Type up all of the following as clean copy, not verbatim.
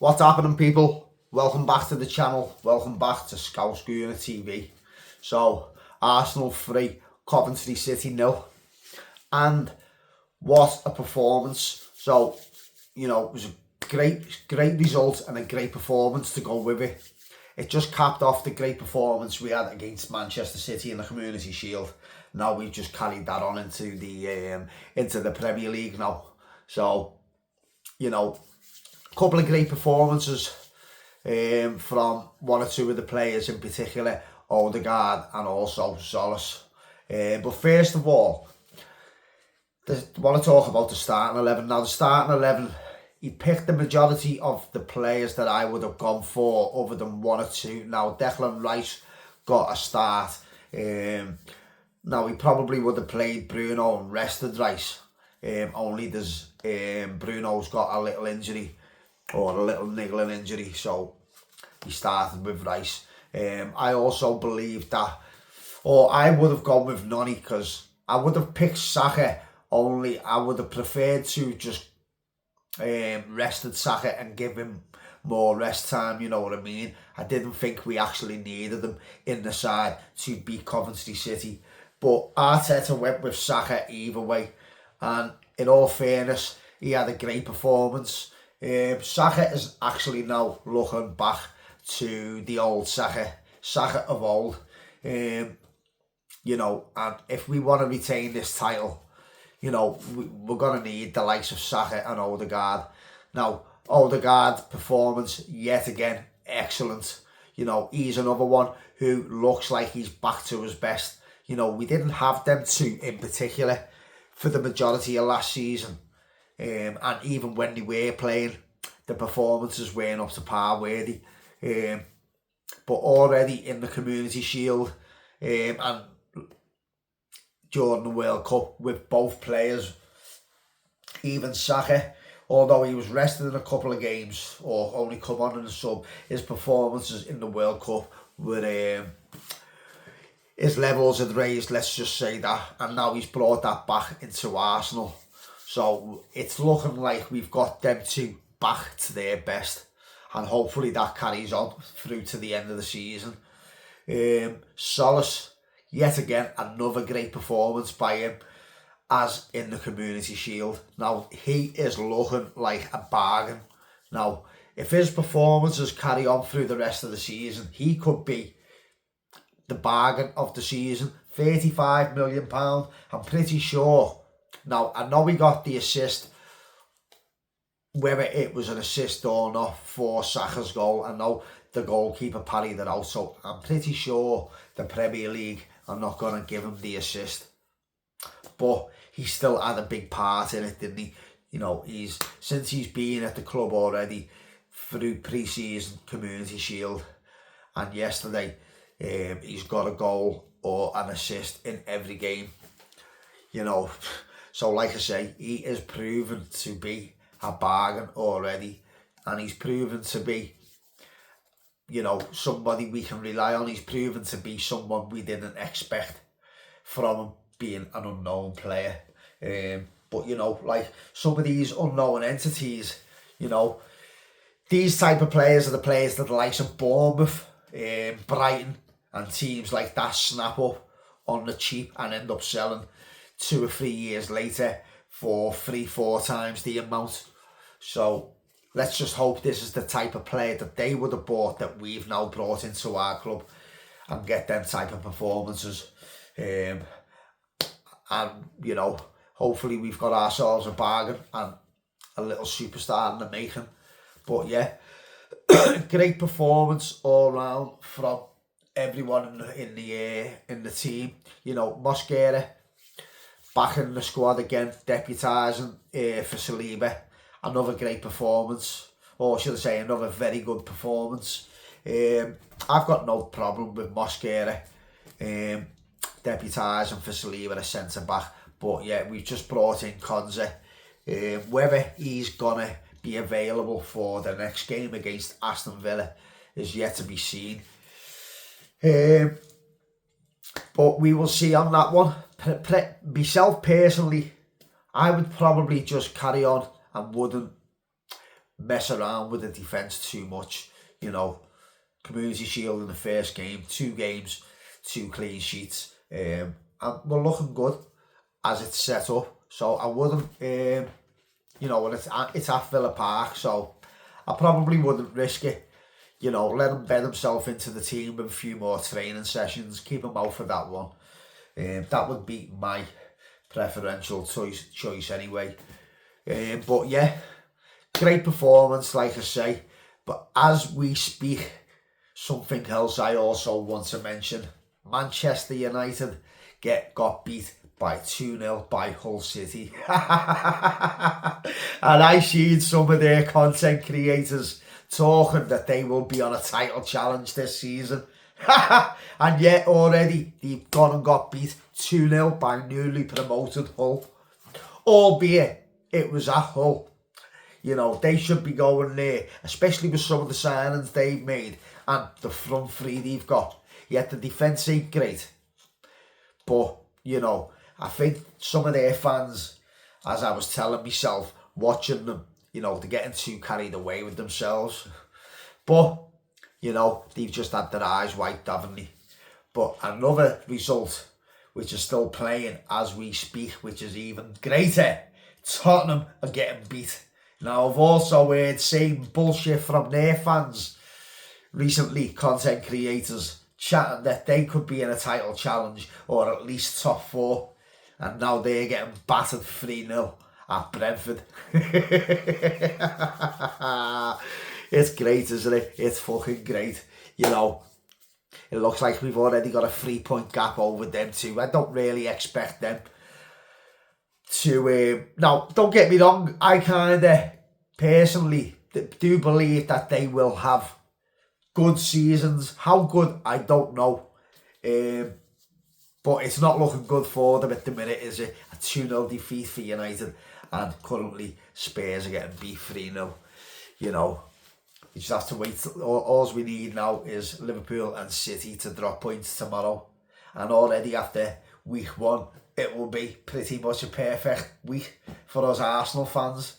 What's happening, people? Welcome back to the channel. Welcome back to Scouse Gooner TV. So, Arsenal 3, Coventry City 0. And what a performance. So, it was a great result and a great performance to go with it. It just capped off the great performance we had against Manchester City in the Community Shield. Now we've just carried that on into the Premier League now. So, a couple of great performances from one or two of the players in particular, Odegaard and also Solis. But first of all, I want to talk about the starting 11. Now, the starting 11, he picked the majority of the players that I would have gone for other than one or two. Now, Declan Rice got a start. Now, he probably would have played Bruno and rested Rice. Only there's Bruno's got a little injury, or a little niggling injury, so he started with Rice. I also believe that, or I would have gone with Noni, because I would have picked Saka, only I would have preferred to just rested Saka and give him more rest time, you know what I mean? I didn't think we actually needed him in the side to beat Coventry City, but Arteta went with Saka either way, and in all fairness, he had a great performance. Saka is actually now looking back to the old Saka of old. And if we want to retain this title, we're going to need the likes of Saka and Odegaard. Now, Odegaard's performance, yet again, excellent. He's another one who looks like he's back to his best. We didn't have them two in particular for the majority of last season. And even when they were playing, the performances weren't up to par worthy. But already in the Community Shield and during the World Cup with both players, even Saka, although he was rested in a couple of games or only come on in the sub, his performances in the World Cup were his levels had raised, let's just say that, and now he's brought that back into Arsenal. So it's looking like we've got them two back to their best, and hopefully that carries on through to the end of the season. Solis, yet again, another great performance by him, as in the Community Shield. Now, he is looking like a bargain. Now, if his performances carry on through the rest of the season, he could be the bargain of the season. £35 million, I'm pretty sure. Now, I know we got the assist, whether it was an assist or not, for Saka's goal. I know the goalkeeper parried it out, so I'm pretty sure the Premier League are not going to give him the assist. But he still had a big part in it, didn't he? Since he's been at the club already, through pre-season, Community Shield, and yesterday, he's got a goal or an assist in every game. So like I say, he is proven to be a bargain already, and he's proven to be, somebody we can rely on. He's proven to be someone we didn't expect from him, being an unknown player. But like some of these unknown entities, these type of players are the players that the likes of Bournemouth, Brighton and teams like that snap up on the cheap and end up selling 2 or 3 years later for 3-4 times the amount. So let's just hope this is the type of player that they would have bought that we've now brought into our club, and get them type of performances. And hopefully we've got ourselves a bargain and a little superstar in the making. But yeah, great performance all round from everyone in the team. Mosquera back in the squad again, deputising for Saliba. Another great performance, or should I say another very good performance. I've got no problem with Mosquera deputising for Saliba, a centre back. But yeah, we've just brought in Konza. Whether he's gonna be available for the next game against Aston Villa is yet to be seen. But we will see on that one. Myself personally, I would probably just carry on and wouldn't mess around with the defence too much. You know, Community Shield in the first game, 2 games, 2 clean sheets, and we're looking good as it's set up. So I wouldn't, you know, and it's at Villa Park, so I probably wouldn't risk it. You know, let him bed himself into the team with a few more training sessions, keep him out for that one. That would be my preferential choice anyway. But yeah, great performance, like I say. But as we speak, something else I also want to mention. Manchester United got beat by 2-0 by Hull City. And I seen some of their content creators talking that they will be on a title challenge this season. And yet already they've gone and got beat 2-0 by newly promoted Hull. Albeit it was at Hull. You know, they should be going there, especially with some of the signings they've made and the front three they've got. Yet the defence ain't great. But, you know, I think some of their fans, as I was telling myself, watching them, you know, they're getting too carried away with themselves. But, you know, they've just had their eyes wiped, haven't they? But another result, which is still playing as we speak, which is even greater, Tottenham are getting beat. Now, I've also heard same bullshit from their fans recently, content creators, chatting that they could be in a title challenge or at least top 4. And now they're getting battered 3-0 at Brentford. It's great, isn't it? It's fucking great. You know, it looks like we've already got a 3-point gap over them too. I don't really expect them to... Now, don't get me wrong, I kind of personally do believe that they will have good seasons. How good, I don't know. But it's not looking good for them at the minute, is it? A 2-0 defeat for United, and currently Spurs are getting beat 3-0. You know, you just have to wait. All we need now is Liverpool and City to drop points tomorrow. And already after week 1, it will be pretty much a perfect week for us Arsenal fans.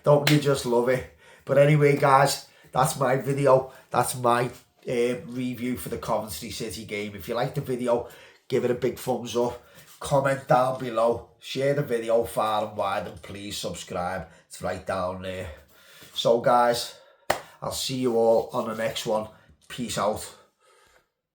Don't you just love it? But anyway, guys, that's my video. That's my review for the Coventry City game. If you like the video, give it a big thumbs up. Comment down below. Share the video far and wide, and please subscribe. It's right down there. So guys, I'll see you all on the next one. Peace out.